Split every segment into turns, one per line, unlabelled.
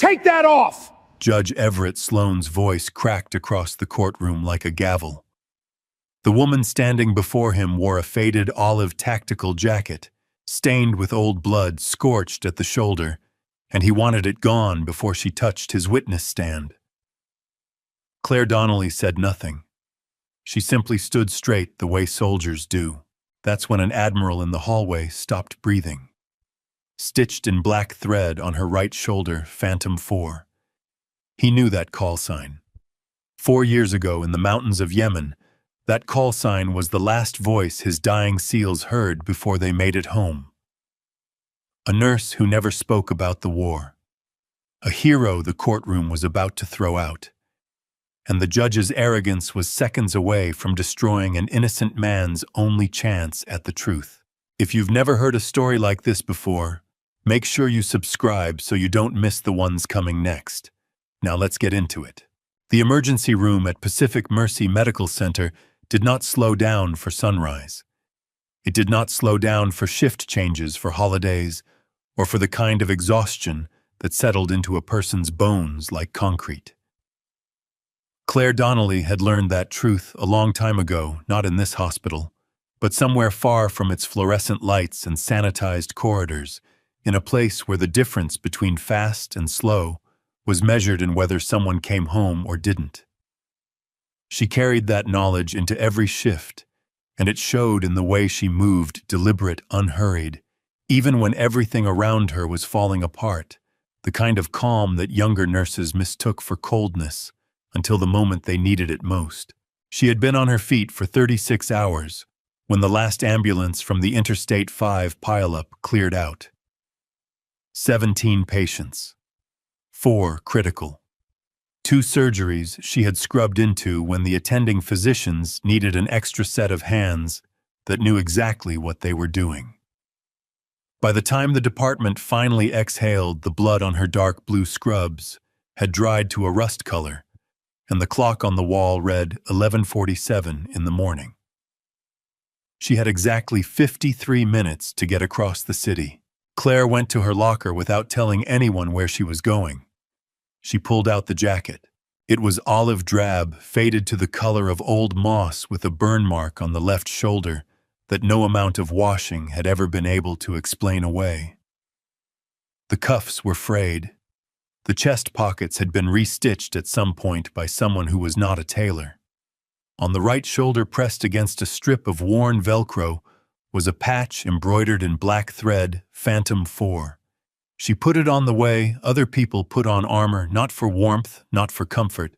Take that off!
Judge Everett Sloane's voice cracked across the courtroom like a gavel. The woman standing before him wore a faded olive tactical jacket, stained with old blood, scorched at the shoulder, and he wanted it gone before she touched his witness stand. Claire Donnelly said nothing. She simply stood straight the way soldiers do. That's when an admiral in the hallway stopped breathing. Stitched in black thread on her right shoulder, Phantom 4. He knew that call sign. 4 years ago in the mountains of Yemen, that call sign was the last voice his dying SEALs heard before they made it home. A nurse who never spoke about the war. A hero the courtroom was about to throw out. And the judge's arrogance was seconds away from destroying an innocent man's only chance at the truth. If you've never heard a story like this before, make sure you subscribe so you don't miss the ones coming next. Now let's get into it. The emergency room at Pacific Mercy Medical Center did not slow down for sunrise. It did not slow down for shift changes, for holidays, or for the kind of exhaustion that settled into a person's bones like concrete. Claire Donnelly had learned that truth a long time ago, not in this hospital, but somewhere far from its fluorescent lights and sanitized corridors, in a place where the difference between fast and slow was measured in whether someone came home or didn't. She carried that knowledge into every shift, and it showed in the way she moved, deliberate, unhurried, even when everything around her was falling apart, the kind of calm that younger nurses mistook for coldness until the moment they needed it most. She had been on her feet for 36 hours when the last ambulance from the Interstate 5 pileup cleared out. 17 patients. 4 critical. 2 surgeries she had scrubbed into when the attending physicians needed an extra set of hands that knew exactly what they were doing. By the time the department finally exhaled, the blood on her dark blue scrubs had dried to a rust color, and the clock on the wall read 11:47 in the morning. She had exactly 53 minutes to get across the city. Claire went to her locker without telling anyone where she was going. She pulled out the jacket. It was olive drab, faded to the color of old moss with a burn mark on the left shoulder that no amount of washing had ever been able to explain away. The cuffs were frayed. The chest pockets had been restitched at some point by someone who was not a tailor. On the right shoulder, pressed against a strip of worn Velcro, was a patch embroidered in black thread, Phantom 4. She put it on the way other people put on armor, not for warmth, not for comfort,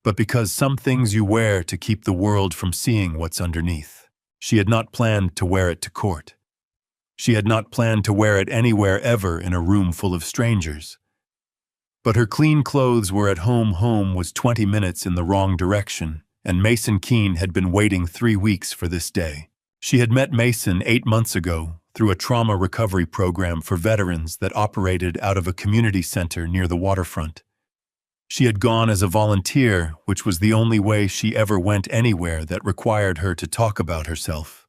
but because some things you wear to keep the world from seeing what's underneath. She had not planned to wear it to court. She had not planned to wear it anywhere ever in a room full of strangers. But her clean clothes were at home. Home was 20 minutes in the wrong direction, and Mason Keene had been waiting 3 weeks for this day. She had met Mason 8 months ago through a trauma recovery program for veterans that operated out of a community center near the waterfront. She had gone as a volunteer, which was the only way she ever went anywhere that required her to talk about herself.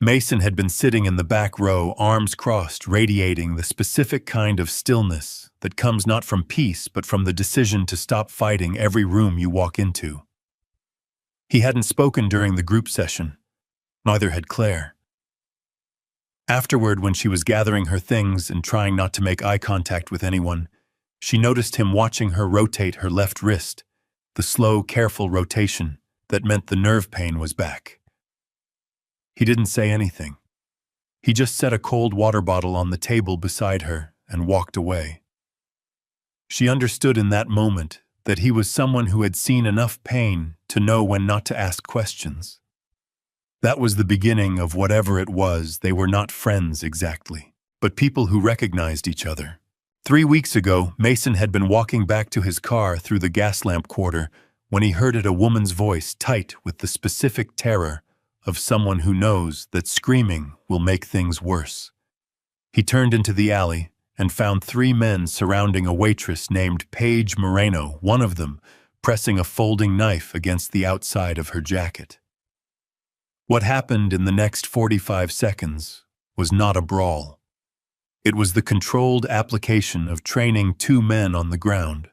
Mason had been sitting in the back row, arms crossed, radiating the specific kind of stillness that comes not from peace but from the decision to stop fighting every room you walk into. He hadn't spoken during the group session. Neither had Claire. Afterward, when she was gathering her things and trying not to make eye contact with anyone, she noticed him watching her rotate her left wrist, the slow, careful rotation that meant the nerve pain was back. He didn't say anything. He just set a cold water bottle on the table beside her and walked away. She understood in that moment that he was someone who had seen enough pain to know when not to ask questions. That was the beginning of whatever it was. They were not friends exactly, but people who recognized each other. 3 weeks ago, Mason had been walking back to his car through the gas lamp quarter when he heard a woman's voice, tight with the specific terror of someone who knows that screaming will make things worse. He turned into the alley and found 3 men surrounding a waitress named Paige Moreno, one of them pressing a folding knife against the outside of her jacket. What happened in the next 45 seconds was not a brawl. It was the controlled application of training two men on the ground.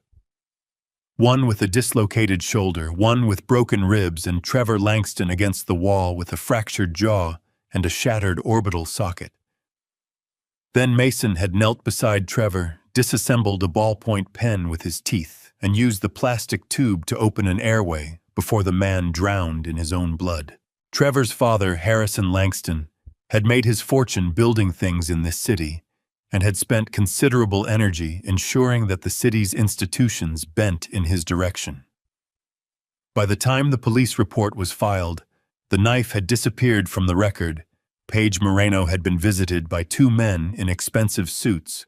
One with a dislocated shoulder, one with broken ribs, and Trevor Langston against the wall with a fractured jaw and a shattered orbital socket. Then Mason had knelt beside Trevor, disassembled a ballpoint pen with his teeth, and used the plastic tube to open an airway before the man drowned in his own blood. Trevor's father, Harrison Langston, had made his fortune building things in this city and had spent considerable energy ensuring that the city's institutions bent in his direction. By the time the police report was filed, the knife had disappeared from the record. Paige Moreno had been visited by two men in expensive suits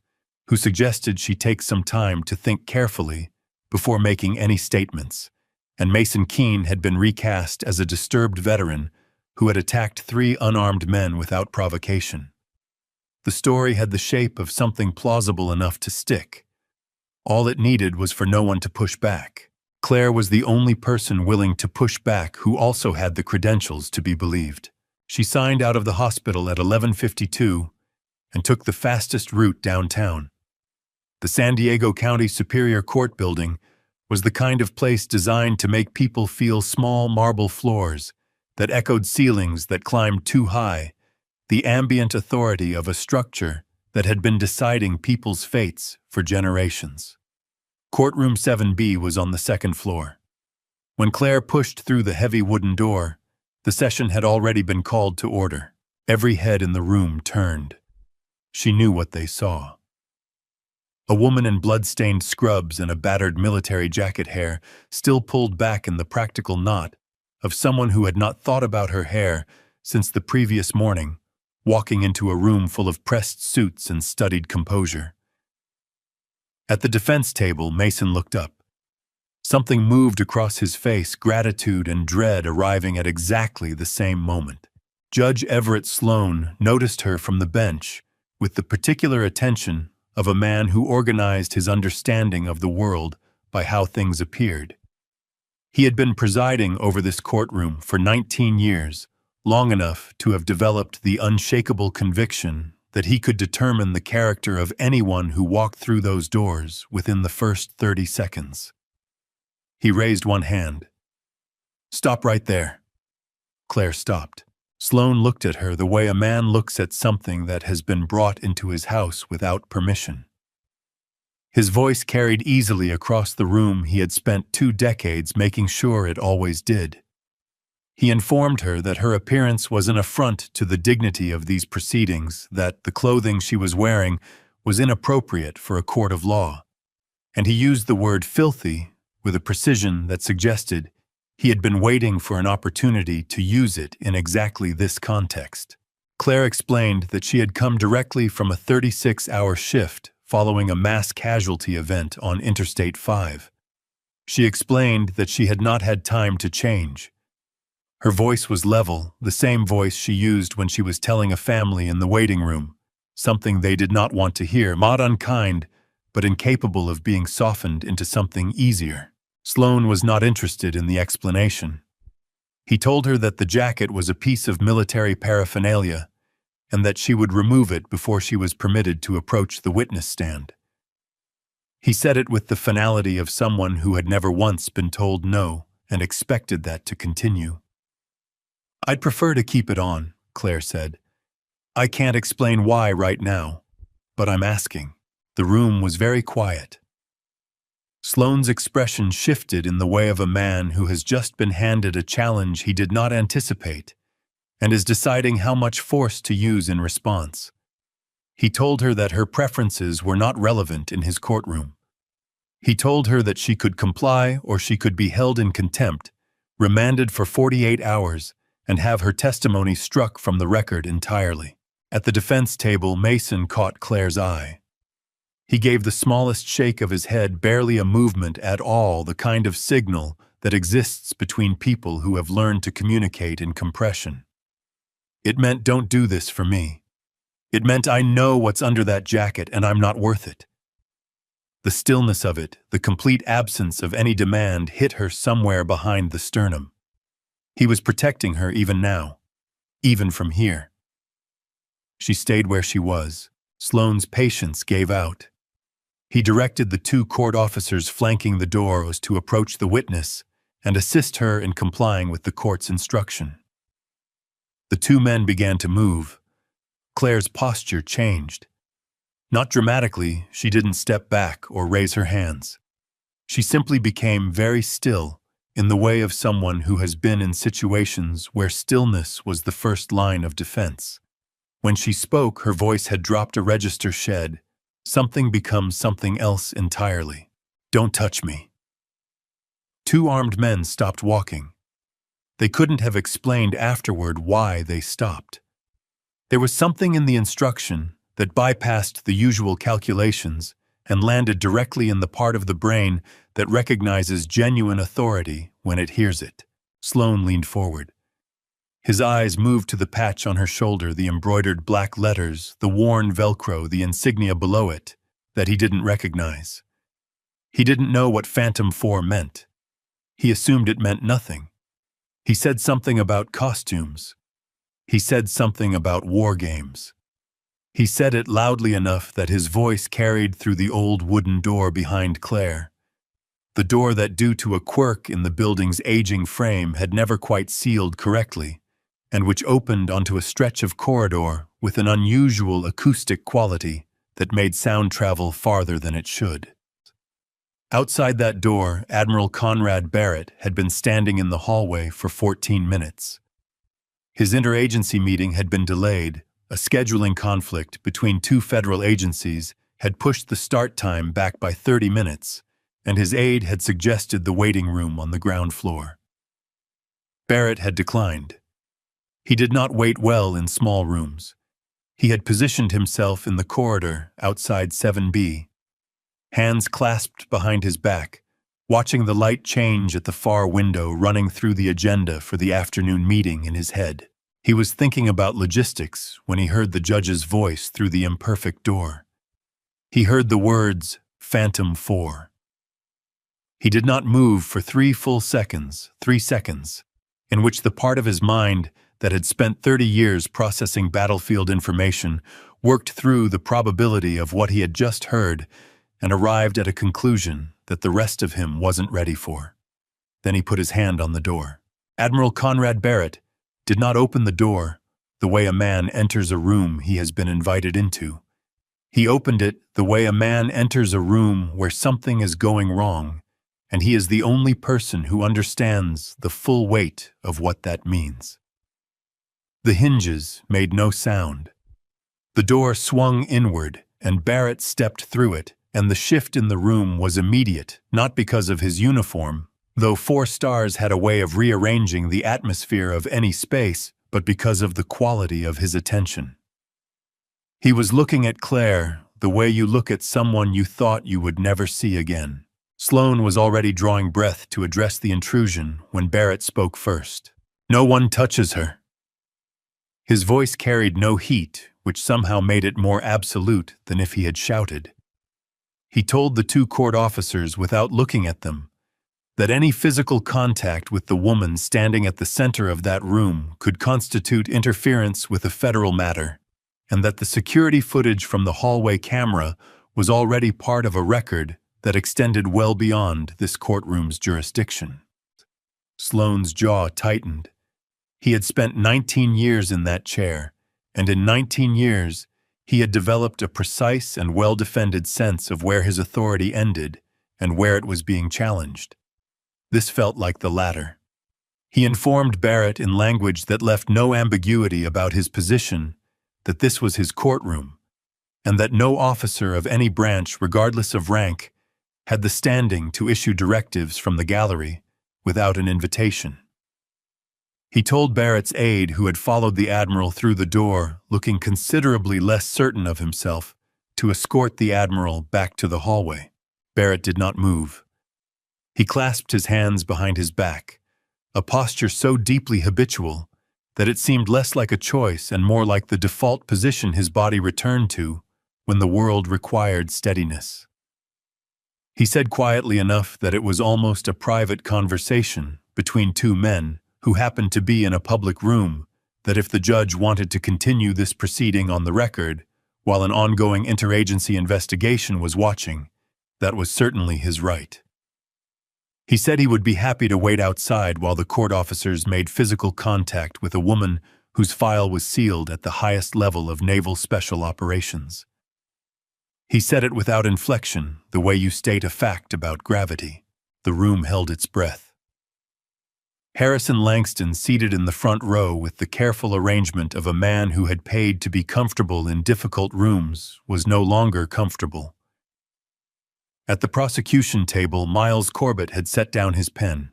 who suggested she take some time to think carefully before making any statements, and Mason Keene had been recast as a disturbed veteran who had attacked three unarmed men without provocation. The story had the shape of something plausible enough to stick. All it needed was for no one to push back. Claire was the only person willing to push back who also had the credentials to be believed. She signed out of the hospital at 11:52 and took the fastest route downtown. The San Diego County Superior Court building was the kind of place designed to make people feel small marble floors that echoed ceilings that climbed too high, the ambient authority of a structure that had been deciding people's fates for generations. Courtroom 7B was on the second floor. When Claire pushed through the heavy wooden door, the session had already been called to order. Every head in the room turned. She knew what they saw. A woman in blood-stained scrubs and a battered military jacket, hair still pulled back in the practical knot of someone who had not thought about her hair since the previous morning, walking into a room full of pressed suits and studied composure. At the defense table, Mason looked up. Something moved across his face, gratitude and dread arriving at exactly the same moment. Judge Everett Sloan noticed her from the bench with the particular attention of a man who organized his understanding of the world by how things appeared. He had been presiding over this courtroom for 19 years, long enough to have developed the unshakable conviction that he could determine the character of anyone who walked through those doors within the first 30 seconds. He raised one hand. "Stop right there." Claire stopped. Sloan looked at her the way a man looks at something that has been brought into his house without permission. His voice carried easily across the room he had spent 2 decades making sure it always did. He informed her that her appearance was an affront to the dignity of these proceedings, that the clothing she was wearing was inappropriate for a court of law, and he used the word filthy with a precision that suggested he had been waiting for an opportunity to use it in exactly this context. Claire explained that she had come directly from a 36-hour shift following a mass casualty event on Interstate 5. She explained that she had not had time to change. Her voice was level, the same voice she used when she was telling a family in the waiting room, something they did not want to hear, not unkind, but incapable of being softened into something easier. Sloan was not interested in the explanation. He told her that the jacket was a piece of military paraphernalia and that she would remove it before she was permitted to approach the witness stand. He said it with the finality of someone who had never once been told no and expected that to continue. "I'd prefer to keep it on," Claire said. "I can't explain why right now, but I'm asking." The room was very quiet. Sloan's expression shifted in the way of a man who has just been handed a challenge he did not anticipate and is deciding how much force to use in response. He told her that her preferences were not relevant in his courtroom. He told her that she could comply or she could be held in contempt, remanded for 48 hours, and have her testimony struck from the record entirely. At the defense table, Mason caught Claire's eye. He gave the smallest shake of his head, barely a movement at all, the kind of signal that exists between people who have learned to communicate in compression. It meant, "Don't do this for me." It meant, "I know what's under that jacket and I'm not worth it." The stillness of it, the complete absence of any demand, hit her somewhere behind the sternum. He was protecting her even now, even from here. She stayed where she was, Sloane's patience gave out. He directed the two court officers flanking the doors to approach the witness and assist her in complying with the court's instruction. The two men began to move. Claire's posture changed. Not dramatically, she didn't step back or raise her hands. She simply became very still, in the way of someone who has been in situations where stillness was the first line of defense. When she spoke, her voice had dropped a register shed. Something becomes something else entirely. Don't touch me. Two armed men stopped walking. They couldn't have explained afterward why they stopped. There was something in the instruction that bypassed the usual calculations and landed directly in the part of the brain that recognizes genuine authority when it hears it. Sloane leaned forward. His eyes moved to the patch on her shoulder, the embroidered black letters, the worn Velcro, the insignia below it, that he didn't recognize. He didn't know what Phantom 4 meant. He assumed it meant nothing. He said something about costumes. He said something about war games. He said it loudly enough that his voice carried through the old wooden door behind Claire. The door that, due to a quirk in the building's aging frame, had never quite sealed correctly, and which opened onto a stretch of corridor with an unusual acoustic quality that made sound travel farther than it should. Outside that door, Admiral Conrad Barrett had been standing in the hallway for 14 minutes. His interagency meeting had been delayed. A scheduling conflict between two federal agencies had pushed the start time back by 30 minutes, and his aide had suggested the waiting room on the ground floor. Barrett had declined. He did not wait well in small rooms. He had positioned himself in the corridor outside 7B, hands clasped behind his back, watching the light change at the far window running through the agenda for the afternoon meeting in his head. He was thinking about logistics when he heard the judge's voice through the imperfect door. He heard the words, Phantom 4. He did not move for 3 full seconds, 3 seconds, in which the part of his mind that had spent 30 years processing battlefield information worked through the probability of what he had just heard and arrived at a conclusion that the rest of him wasn't ready for. Then he put his hand on the door. Admiral Conrad Barrett did not open the door the way a man enters a room he has been invited into. He opened it the way a man enters a room where something is going wrong, and he is the only person who understands the full weight of what that means. The hinges made no sound. The door swung inward, and Barrett stepped through it, and the shift in the room was immediate, not because of his uniform, though 4 stars had a way of rearranging the atmosphere of any space, but because of the quality of his attention. He was looking at Claire the way you look at someone you thought you would never see again. Sloane was already drawing breath to address the intrusion when Barrett spoke first. "No one touches her." His voice carried no heat, which somehow made it more absolute than if he had shouted. He told the 2 court officers without looking at them that any physical contact with the woman standing at the center of that room could constitute interference with a federal matter, and that the security footage from the hallway camera was already part of a record that extended well beyond this courtroom's jurisdiction. Sloane's jaw tightened. He had spent 19 years in that chair, and in 19 years, he had developed a precise and well-defended sense of where his authority ended and where it was being challenged. This felt like the latter. He informed Barrett in language that left no ambiguity about his position that this was his courtroom, and that no officer of any branch, regardless of rank, had the standing to issue directives from the gallery without an invitation. He told Barrett's aide, who had followed the Admiral through the door, looking considerably less certain of himself, to escort the Admiral back to the hallway. Barrett did not move. He clasped his hands behind his back, a posture so deeply habitual that it seemed less like a choice and more like the default position his body returned to when the world required steadiness. He said quietly enough that it was almost a private conversation between 2 men who happened to be in a public room, that if the judge wanted to continue this proceeding on the record, while an ongoing interagency investigation was watching. That was certainly his right. He said he would be happy to wait outside while the court officers made physical contact with a woman whose file was sealed at the highest level of Naval Special Operations. He said it without inflection, the way you state a fact about gravity. The room held its breath. Harrison Langston, seated in the front row with the careful arrangement of a man who had paid to be comfortable in difficult rooms, was no longer comfortable. At the prosecution table, Miles Corbett had set down his pen.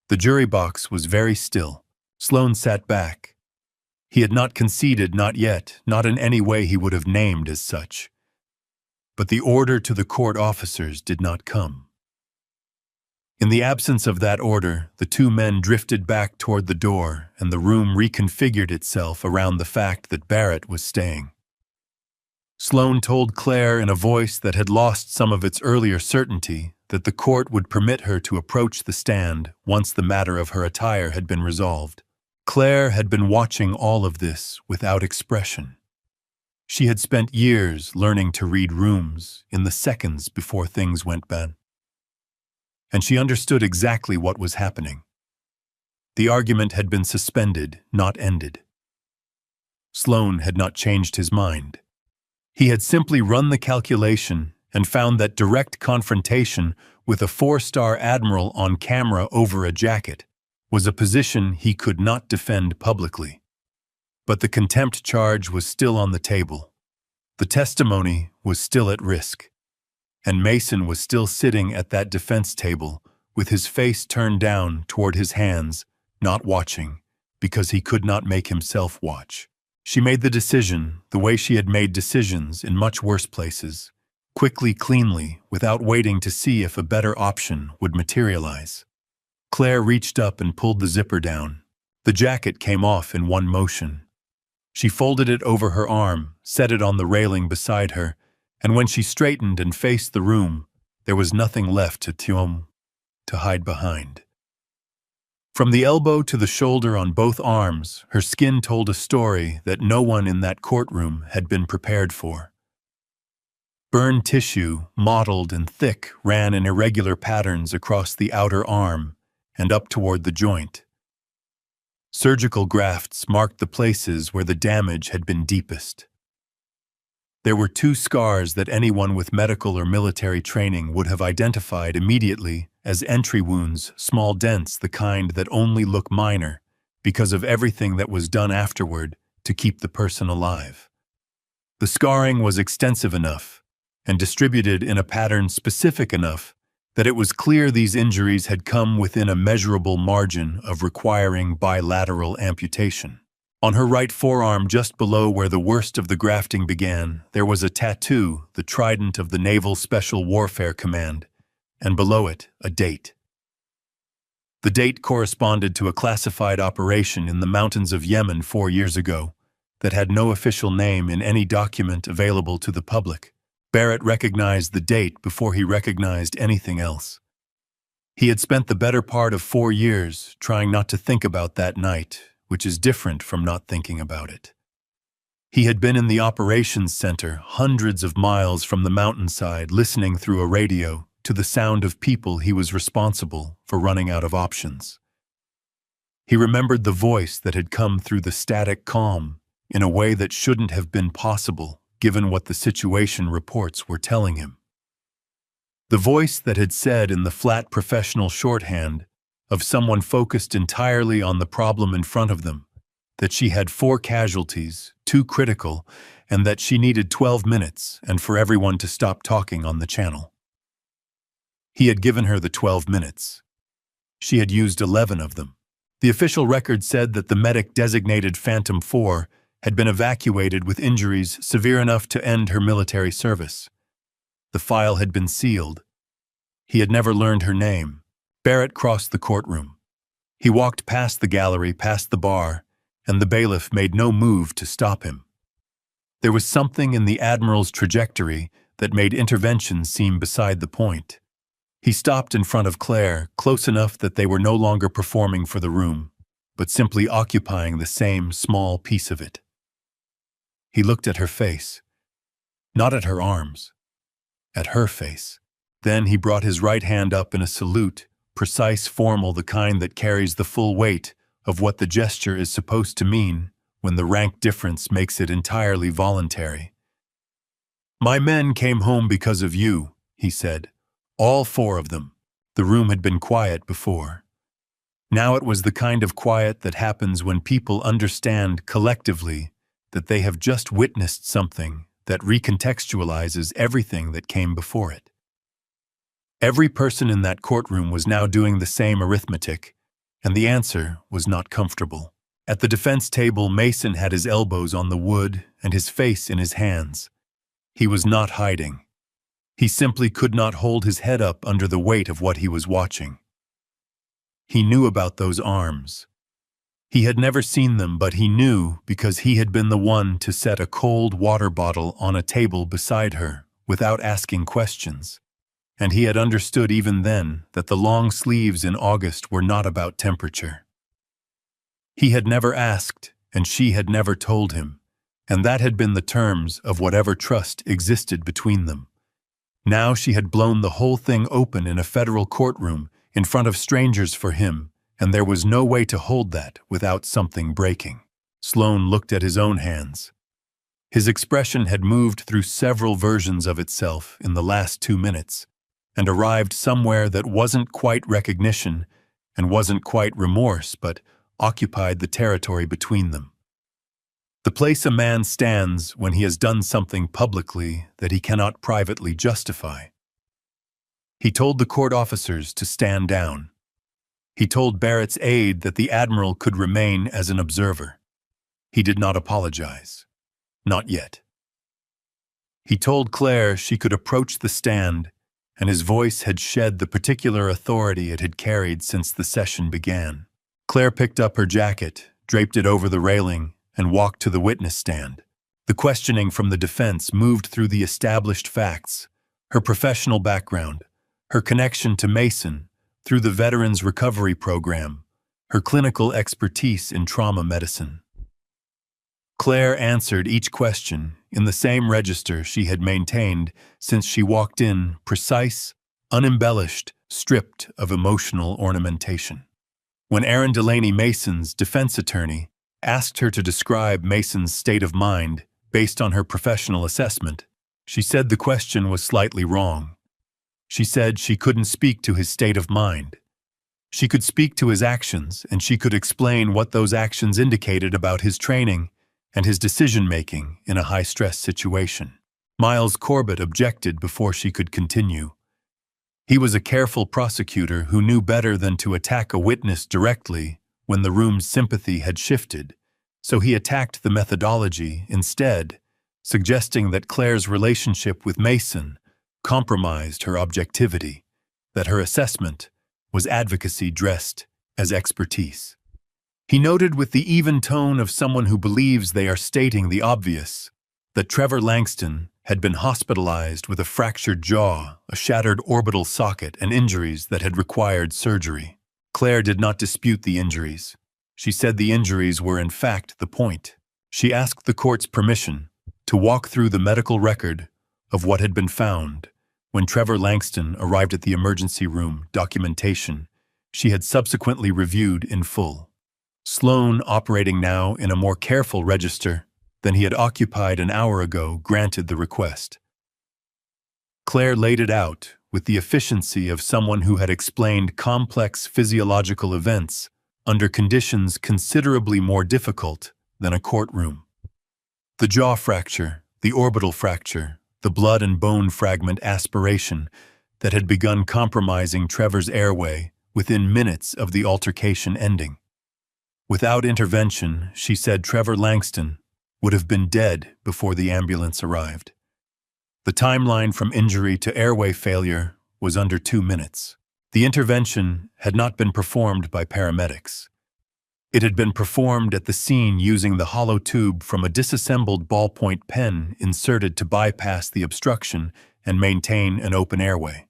The jury box was very still. Sloan sat back. He had not conceded, not yet, not in any way he would have named as such. But the order to the court officers did not come. In the absence of that order, the two men drifted back toward the door, and the room reconfigured itself around the fact that Barrett was staying. Sloan told Claire in a voice that had lost some of its earlier certainty that the court would permit her to approach the stand once the matter of her attire had been resolved. Claire had been watching all of this without expression. She had spent years learning to read rooms in the seconds before things went bad. And she understood exactly what was happening. The argument had been suspended, not ended. Sloan had not changed his mind. He had simply run the calculation and found that direct confrontation with a 4-star admiral on camera over a jacket was a position he could not defend publicly. But the contempt charge was still on the table. The testimony was still at risk. And Mason was still sitting at that defense table with his face turned down toward his hands, not watching, because he could not make himself watch. She made the decision the way she had made decisions in much worse places, quickly, cleanly, without waiting to see if a better option would materialize. Claire reached up and pulled the zipper down. The jacket came off in one motion. She folded it over her arm, set it on the railing beside her, and when she straightened and faced the room, there was nothing left to hide behind. From the elbow to the shoulder on both arms, her skin told a story that no one in that courtroom had been prepared for. Burned tissue, mottled and thick, ran in irregular patterns across the outer arm and up toward the joint. Surgical grafts marked the places where the damage had been deepest. There were 2 scars that anyone with medical or military training would have identified immediately as entry wounds, small dents, the kind that only look minor because of everything that was done afterward to keep the person alive. The scarring was extensive enough and distributed in a pattern specific enough that it was clear these injuries had come within a measurable margin of requiring bilateral amputation. On her right forearm, just below where the worst of the grafting began, there was a tattoo, the trident of the Naval Special Warfare Command, and below it, a date. The date corresponded to a classified operation in the mountains of Yemen 4 years ago that had no official name in any document available to the public. Barrett recognized the date before he recognized anything else. He had spent the better part of 4 years trying not to think about that night, which is different from not thinking about it. He had been in the operations center, hundreds of miles from the mountainside, listening through a radio to the sound of people he was responsible for running out of options. He remembered the voice that had come through the static calm in a way that shouldn't have been possible given what the situation reports were telling him. The voice that had said in the flat professional shorthand of someone focused entirely on the problem in front of them, that she had 4 casualties, 2 critical, and that she needed 12 minutes and for everyone to stop talking on the channel. He had given her the 12 minutes. She had used 11 of them. The official record said that the medic designated Phantom 4 had been evacuated with injuries severe enough to end her military service. The file had been sealed. He had never learned her name. Barrett crossed the courtroom. He walked past the gallery, past the bar, and the bailiff made no move to stop him. There was something in the Admiral's trajectory that made intervention seem beside the point. He stopped in front of Claire, close enough that they were no longer performing for the room, but simply occupying the same small piece of it. He looked at her face, not at her arms, at her face. Then he brought his right hand up in a salute, precise, formal, the kind that carries the full weight of what the gesture is supposed to mean when the rank difference makes it entirely voluntary. "My men came home because of you," he said. "All 4 of them." The room had been quiet before. Now it was the kind of quiet that happens when people understand collectively that they have just witnessed something that recontextualizes everything that came before it. Every person in that courtroom was now doing the same arithmetic, and the answer was not comfortable. At the defense table, Mason had his elbows on the wood and his face in his hands. He was not hiding. He simply could not hold his head up under the weight of what he was watching. He knew about those arms. He had never seen them, but he knew because he had been the one to set a cold water bottle on a table beside her without asking questions. And he had understood even then that the long sleeves in August were not about temperature. He had never asked, and she had never told him, and that had been the terms of whatever trust existed between them. Now she had blown the whole thing open in a federal courtroom in front of strangers for him, and there was no way to hold that without something breaking. Sloane looked at his own hands. His expression had moved through several versions of itself in the last 2 minutes, and arrived somewhere that wasn't quite recognition and wasn't quite remorse, but occupied the territory between them. The place a man stands when he has done something publicly that he cannot privately justify. He told the court officers to stand down. He told Barrett's aide that the Admiral could remain as an observer. He did not apologize. Not yet. He told Claire she could approach the stand, and his voice had shed the particular authority it had carried since the session began. Claire picked up her jacket, draped it over the railing, and walked to the witness stand. The questioning from the defense moved through the established facts, her professional background, her connection to Mason, through the Veterans Recovery Program, her clinical expertise in trauma medicine. Claire answered each question in the same register she had maintained since she walked in, precise, unembellished, stripped of emotional ornamentation. When Aaron Delaney Mason's defense attorney asked her to describe Mason's state of mind based on her professional assessment, she said the question was slightly wrong. She said she couldn't speak to his state of mind. She could speak to his actions, and she could explain what those actions indicated about his training and his decision-making in a high-stress situation. Miles Corbett objected before she could continue. He was a careful prosecutor who knew better than to attack a witness directly when the room's sympathy had shifted, so he attacked the methodology instead, suggesting that Claire's relationship with Mason compromised her objectivity, that her assessment was advocacy dressed as expertise. He noted with the even tone of someone who believes they are stating the obvious that Trevor Langston had been hospitalized with a fractured jaw, a shattered orbital socket, and injuries that had required surgery. Claire did not dispute the injuries. She said the injuries were in fact the point. She asked the court's permission to walk through the medical record of what had been found when Trevor Langston arrived at the emergency room. Documentation she had subsequently reviewed in full. Sloane, operating now in a more careful register than he had occupied an hour ago, granted the request. Claire laid it out with the efficiency of someone who had explained complex physiological events under conditions considerably more difficult than a courtroom. The jaw fracture, the orbital fracture, the blood and bone fragment aspiration that had begun compromising Trevor's airway within minutes of the altercation ending. Without intervention, she said Trevor Langston would have been dead before the ambulance arrived. The timeline from injury to airway failure was under 2 minutes. The intervention had not been performed by paramedics. It had been performed at the scene using the hollow tube from a disassembled ballpoint pen inserted to bypass the obstruction and maintain an open airway.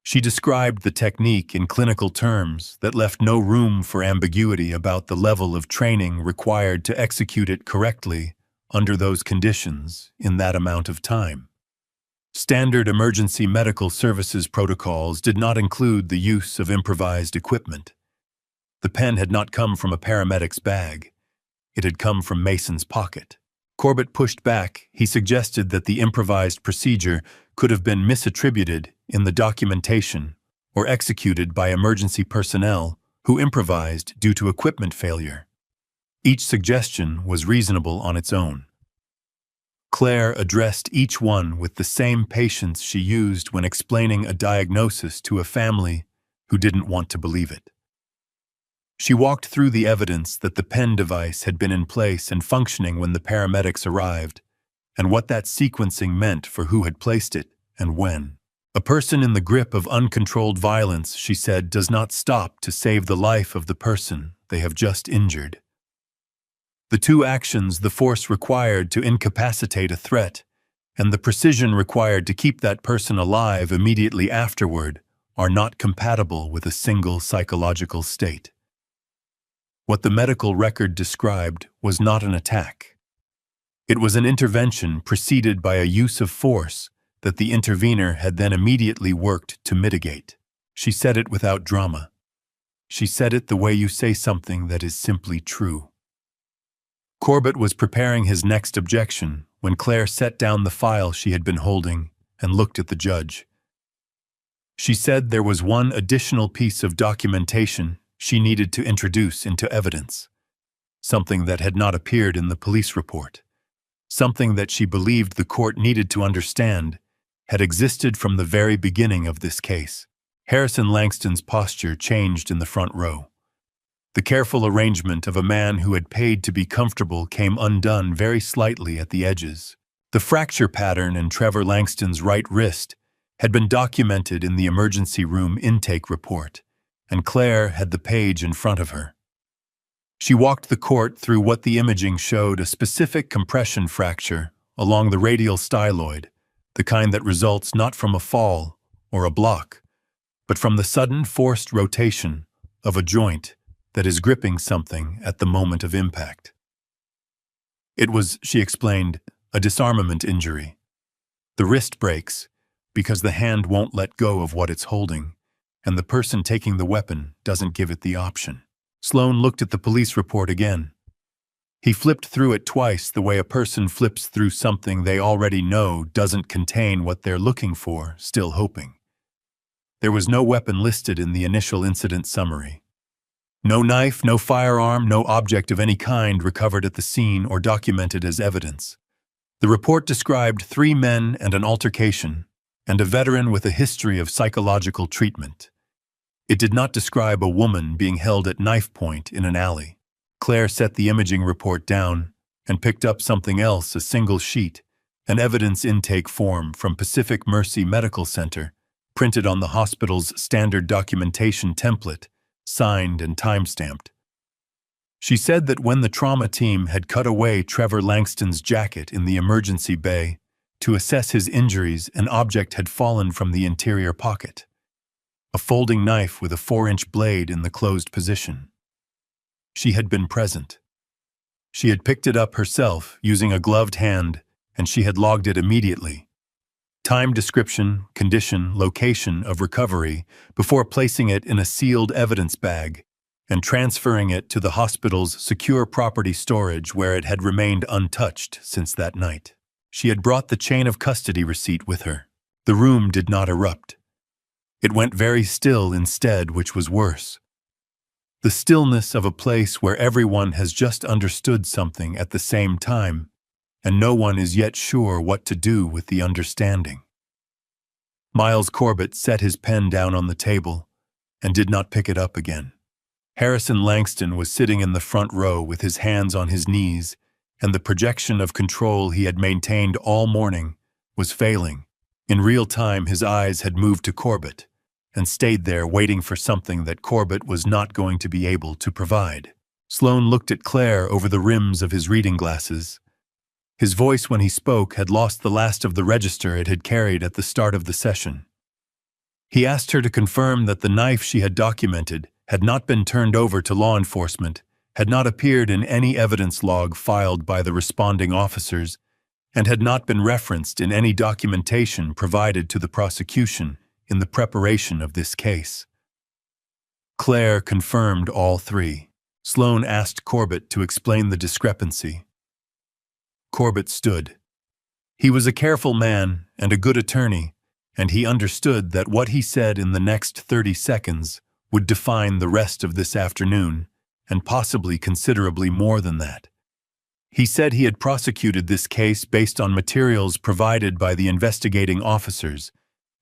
She described the technique in clinical terms that left no room for ambiguity about the level of training required to execute it correctly under those conditions in that amount of time. Standard emergency medical services protocols did not include the use of improvised equipment. The pen had not come from a paramedic's bag. It had come from Mason's pocket. Corbett pushed back. He suggested that the improvised procedure could have been misattributed in the documentation or executed by emergency personnel who improvised due to equipment failure. Each suggestion was reasonable on its own. Claire addressed each one with the same patience she used when explaining a diagnosis to a family who didn't want to believe it. She walked through the evidence that the pen device had been in place and functioning when the paramedics arrived, and what that sequencing meant for who had placed it and when. A person in the grip of uncontrolled violence, she said, does not stop to save the life of the person they have just injured. The two actions, the force required to incapacitate a threat and the precision required to keep that person alive immediately afterward, are not compatible with a single psychological state. What the medical record described was not an attack. It was an intervention preceded by a use of force that the intervener had then immediately worked to mitigate. She said it without drama. She said it the way you say something that is simply true. Corbett was preparing his next objection when Claire set down the file she had been holding and looked at the judge. She said there was one additional piece of documentation she needed to introduce into evidence, something that had not appeared in the police report, something that she believed the court needed to understand had existed from the very beginning of this case. Harrison Langston's posture changed in the front row. The careful arrangement of a man who had paid to be comfortable came undone very slightly at the edges. The fracture pattern in Trevor Langston's right wrist had been documented in the emergency room intake report, and Claire had the page in front of her. She walked the court through what the imaging showed: a specific compression fracture along the radial styloid, the kind that results not from a fall or a block, but from the sudden forced rotation of a joint that is gripping something at the moment of impact. It was, she explained, a disarmament injury. The wrist breaks because the hand won't let go of what it's holding, and the person taking the weapon doesn't give it the option. Sloan looked at the police report again. He flipped through it twice the way a person flips through something they already know doesn't contain what they're looking for, still hoping. There was no weapon listed in the initial incident summary. No knife, no firearm, no object of any kind recovered at the scene or documented as evidence. The report described 3 men and an altercation, and a veteran with a history of psychological treatment. It did not describe a woman being held at knife point in an alley. Claire set the imaging report down and picked up something else, a single sheet, an evidence intake form from Pacific Mercy Medical Center, printed on the hospital's standard documentation template, signed and time-stamped. She said that when the trauma team had cut away Trevor Langston's jacket in the emergency bay to assess his injuries, an object had fallen from the interior pocket. A folding knife with a 4-inch blade in the closed position. She had been present. She had picked it up herself using a gloved hand, and she had logged it immediately. Time description, condition, location of recovery before placing it in a sealed evidence bag and transferring it to the hospital's secure property storage where it had remained untouched since that night. She had brought the chain of custody receipt with her. The room did not erupt. It went very still instead, which was worse. The stillness of a place where everyone has just understood something at the same time, and no one is yet sure what to do with the understanding. Miles Corbett set his pen down on the table and did not pick it up again. Harrison Langston was sitting in the front row with his hands on his knees, and the projection of control he had maintained all morning was failing. In real time, his eyes had moved to Corbett and stayed there waiting for something that Corbett was not going to be able to provide. Sloan looked at Claire over the rims of his reading glasses. His voice when he spoke had lost the last of the register it had carried at the start of the session. He asked her to confirm that the knife she had documented had not been turned over to law enforcement had not appeared in any evidence log filed by the responding officers, and had not been referenced in any documentation provided to the prosecution in the preparation of this case. Claire confirmed all three. Sloane asked Corbett to explain the discrepancy. Corbett stood. He was a careful man and a good attorney, and he understood that what he said in the next 30 seconds would define the rest of this afternoon, and possibly considerably more than that. He said he had prosecuted this case based on materials provided by the investigating officers,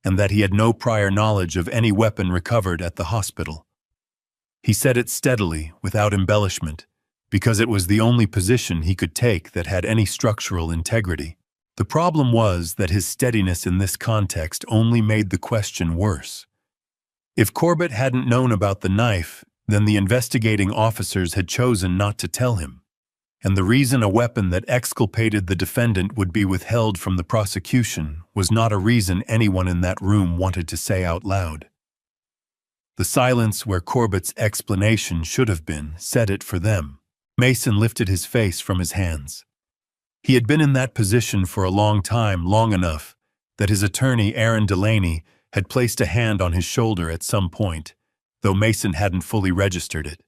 and that he had no prior knowledge of any weapon recovered at the hospital. He said it steadily, without embellishment, because it was the only position he could take that had any structural integrity. The problem was that his steadiness in this context only made the question worse. If Corbett hadn't known about the knife, then the investigating officers had chosen not to tell him, and the reason a weapon that exculpated the defendant would be withheld from the prosecution was not a reason anyone in that room wanted to say out loud. The silence where Corbett's explanation should have been said it for them. Mason lifted his face from his hands. He had been in that position for a long time, long enough that his attorney, Aaron Delaney, had placed a hand on his shoulder at some point, though Mason hadn't fully registered it.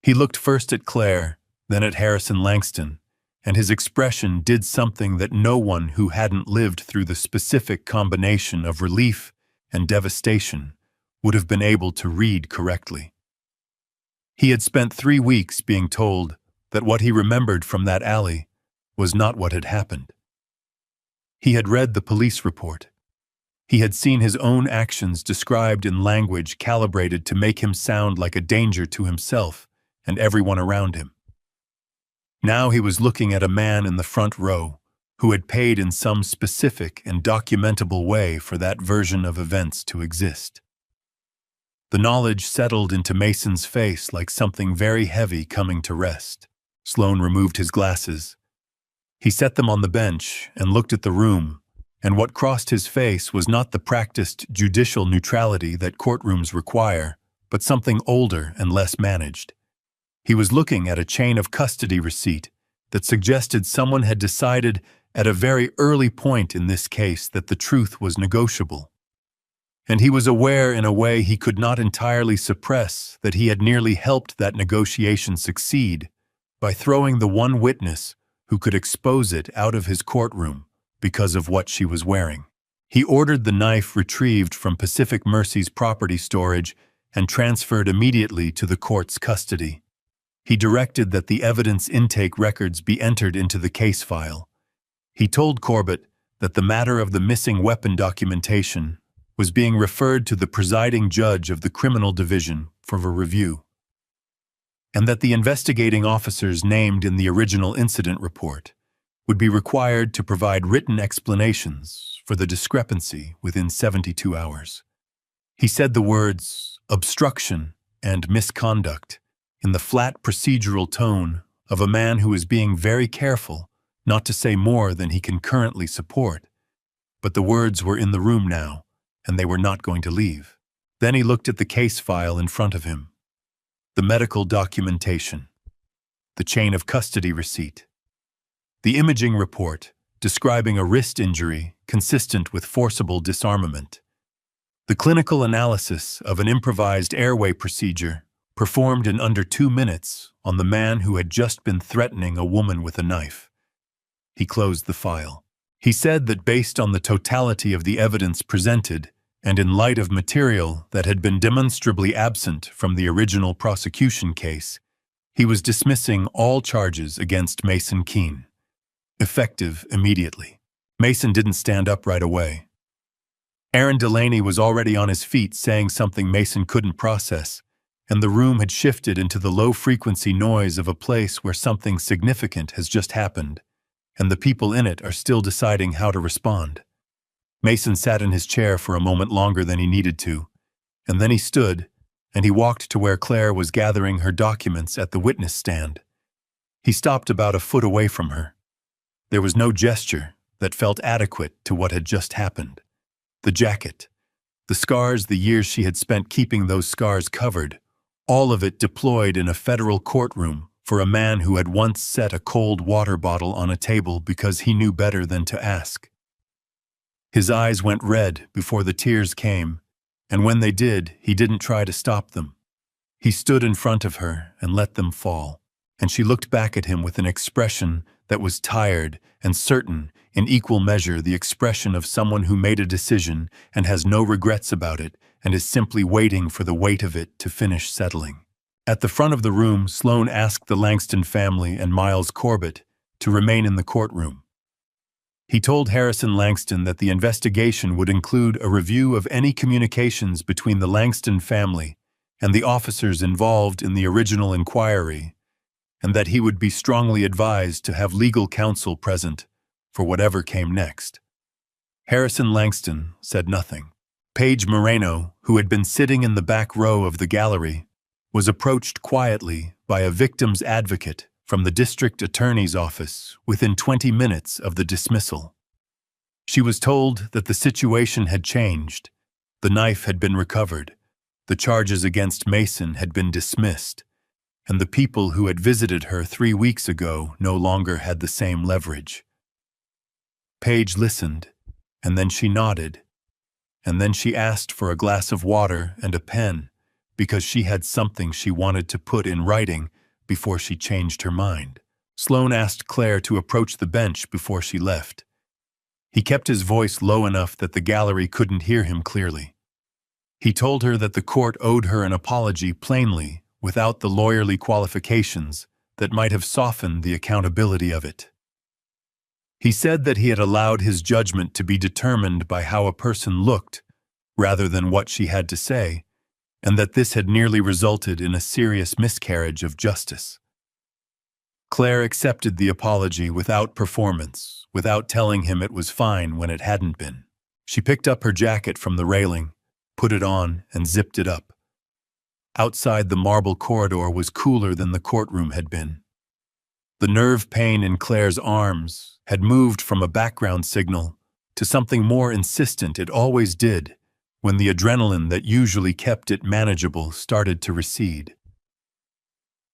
He looked first at Claire, then at Harrison Langston, and his expression did something that no one who hadn't lived through the specific combination of relief and devastation would have been able to read correctly. He had spent 3 weeks being told that what he remembered from that alley was not what had happened. He had read the police report. He had seen his own actions described in language calibrated to make him sound like a danger to himself and everyone around him. Now he was looking at a man in the front row who had paid in some specific and documentable way for that version of events to exist. The knowledge settled into Mason's face like something very heavy coming to rest. Sloane removed his glasses. He set them on the bench and looked at the room, and what crossed his face was not the practiced judicial neutrality that courtrooms require, but something older and less managed. He was looking at a chain of custody receipt that suggested someone had decided at a very early point in this case that the truth was negotiable. And he was aware in a way he could not entirely suppress that he had nearly helped that negotiation succeed by throwing the one witness who could expose it out of his courtroom because of what she was wearing. He ordered the knife retrieved from Pacific Mercy's property storage and transferred immediately to the court's custody. He directed that the evidence intake records be entered into the case file. He told Corbett that the matter of the missing weapon documentation was being referred to the presiding judge of the criminal division for a review, and that the investigating officers named in the original incident report would be required to provide written explanations for the discrepancy within 72 hours. He said the words obstruction and misconduct in the flat procedural tone of a man who is being very careful not to say more than he can currently support. But the words were in the room now, and they were not going to leave. Then he looked at the case file in front of him. The medical documentation. The chain of custody receipt. The imaging report describing a wrist injury consistent with forcible disarmament. The clinical analysis of an improvised airway procedure performed in under 2 minutes on the man who had just been threatening a woman with a knife. He closed the file. He said that based on the totality of the evidence presented, and in light of material that had been demonstrably absent from the original prosecution case, he was dismissing all charges against Mason Keene, effective immediately. Mason didn't stand up right away. Aaron Delaney was already on his feet saying something Mason couldn't process, and the room had shifted into the low-frequency noise of a place where something significant has just happened, and the people in it are still deciding how to respond. Mason sat in his chair for a moment longer than he needed to, and then he stood, and he walked to where Claire was gathering her documents at the witness stand. He stopped about a foot away from her. There was no gesture that felt adequate to what had just happened. The jacket, the scars, the years she had spent keeping those scars covered, all of it deployed in a federal courtroom for a man who had once set a cold water bottle on a table because he knew better than to ask. His eyes went red before the tears came, and when they did, he didn't try to stop them. He stood in front of her and let them fall, and she looked back at him with an expression that was tired and certain, in equal measure the expression of someone who made a decision and has no regrets about it and is simply waiting for the weight of it to finish settling. At the front of the room, Sloane asked the Langston family and Miles Corbett to remain in the courtroom. He told Harrison Langston that the investigation would include a review of any communications between the Langston family and the officers involved in the original inquiry, and that he would be strongly advised to have legal counsel present for whatever came next. Harrison Langston said nothing. Paige Moreno, who had been sitting in the back row of the gallery, was approached quietly by a victim's advocate from the district attorney's office within 20 minutes of the dismissal. She was told that the situation had changed, the knife had been recovered, the charges against Mason had been dismissed, and the people who had visited her 3 weeks ago no longer had the same leverage. Paige listened, and then she nodded, and then she asked for a glass of water and a pen because she had something she wanted to put in writing before she changed her mind. Sloane asked Claire to approach the bench before she left. He kept his voice low enough that the gallery couldn't hear him clearly. He told her that the court owed her an apology plainly, without the lawyerly qualifications that might have softened the accountability of it. He said that he had allowed his judgment to be determined by how a person looked, rather than what she had to say, and that this had nearly resulted in a serious miscarriage of justice. Claire accepted the apology without performance, without telling him it was fine when it hadn't been. She picked up her jacket from the railing, put it on, and zipped it up. Outside, the marble corridor was cooler than the courtroom had been. The nerve pain in Claire's arms had moved from a background signal to something more insistent it always did when the adrenaline that usually kept it manageable started to recede.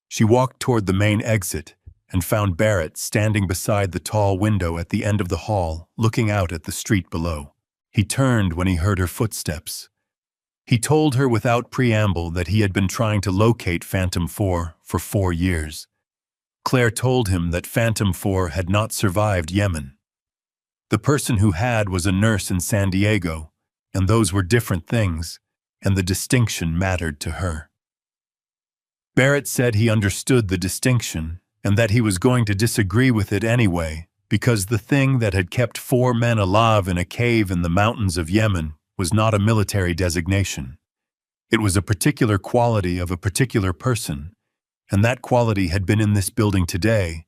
She walked toward the main exit and found Barrett standing beside the tall window at the end of the hall, looking out at the street below. He turned when he heard her footsteps. He told her without preamble that he had been trying to locate Phantom 4 for 4 years. Claire told him that Phantom 4 had not survived Yemen. The person who had was a nurse in San Diego, and those were different things, and the distinction mattered to her. Barrett said he understood the distinction, and that he was going to disagree with it anyway, because the thing that had kept 4 men alive in a cave in the mountains of Yemen was not a military designation. It was a particular quality of a particular person, and that quality had been in this building today,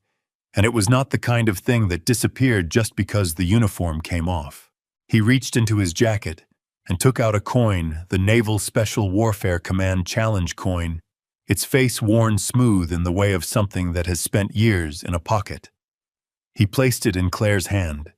and it was not the kind of thing that disappeared just because the uniform came off. He reached into his jacket and took out a coin, the Naval Special Warfare Command Challenge coin, its face worn smooth in the way of something that has spent years in a pocket. He placed it in Claire's hand.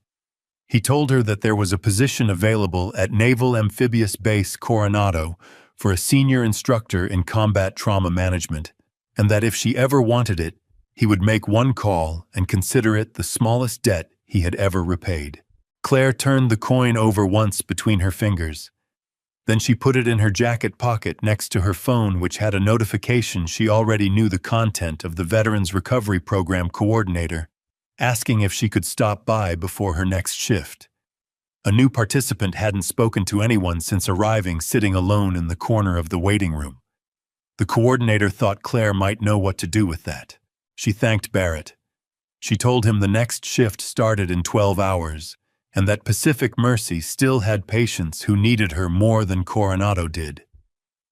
He told her that there was a position available at Naval Amphibious Base Coronado for a senior instructor in combat trauma management, and that if she ever wanted it, he would make one call and consider it the smallest debt he had ever repaid. Claire turned the coin over once between her fingers. Then she put it in her jacket pocket next to her phone, which had a notification she already knew the content of the Veterans Recovery Program coordinator, asking if she could stop by before her next shift. A new participant hadn't spoken to anyone since arriving, sitting alone in the corner of the waiting room. The coordinator thought Claire might know what to do with that. She thanked Barrett. She told him the next shift started in 12 hours, and that Pacific Mercy still had patients who needed her more than Coronado did.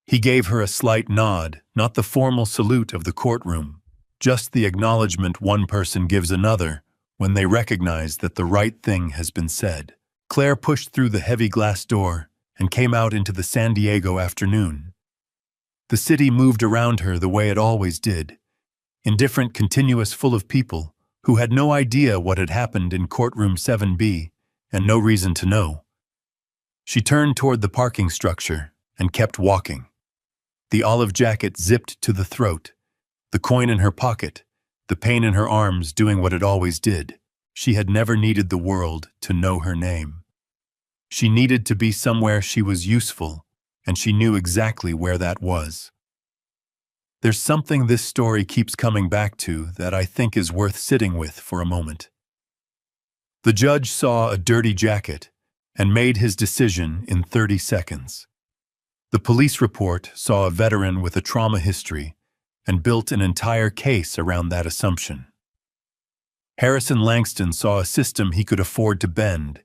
He gave her a slight nod, not the formal salute of the courtroom, just the acknowledgement one person gives another when they recognize that the right thing has been said. Claire pushed through the heavy glass door and came out into the San Diego afternoon. The city moved around her the way it always did, indifferent, continuous, full of people who had no idea what had happened in courtroom 7B and no reason to know. She turned toward the parking structure and kept walking. The olive jacket zipped to the throat, the coin in her pocket, the pain in her arms doing what it always did. She had never needed the world to know her name. She needed to be somewhere she was useful, and she knew exactly where that was. There's something this story keeps coming back to that I think is worth sitting with for a moment. The judge saw a dirty jacket and made his decision in 30 seconds. The police report saw a veteran with a trauma history and built an entire case around that assumption. Harrison Langston saw a system he could afford to bend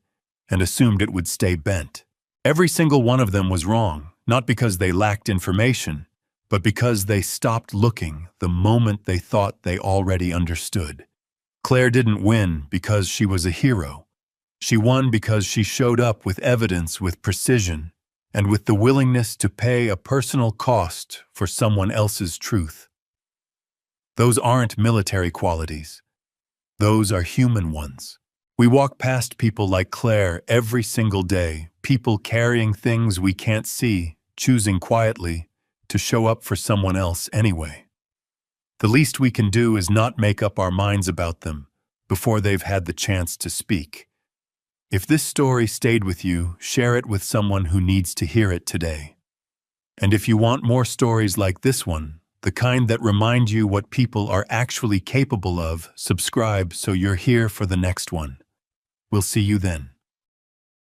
and assumed it would stay bent. Every single one of them was wrong, not because they lacked information, but because they stopped looking the moment they thought they already understood. Claire didn't win because she was a hero. She won because she showed up with evidence, with precision, and with the willingness to pay a personal cost for someone else's truth. Those aren't military qualities. Those are human ones. We walk past people like Claire every single day, people carrying things we can't see, choosing quietly to show up for someone else anyway. The least we can do is not make up our minds about them before they've had the chance to speak. If this story stayed with you, share it with someone who needs to hear it today. And if you want more stories like this one, the kind that remind you what people are actually capable of, subscribe so you're here for the next one. We'll see you then.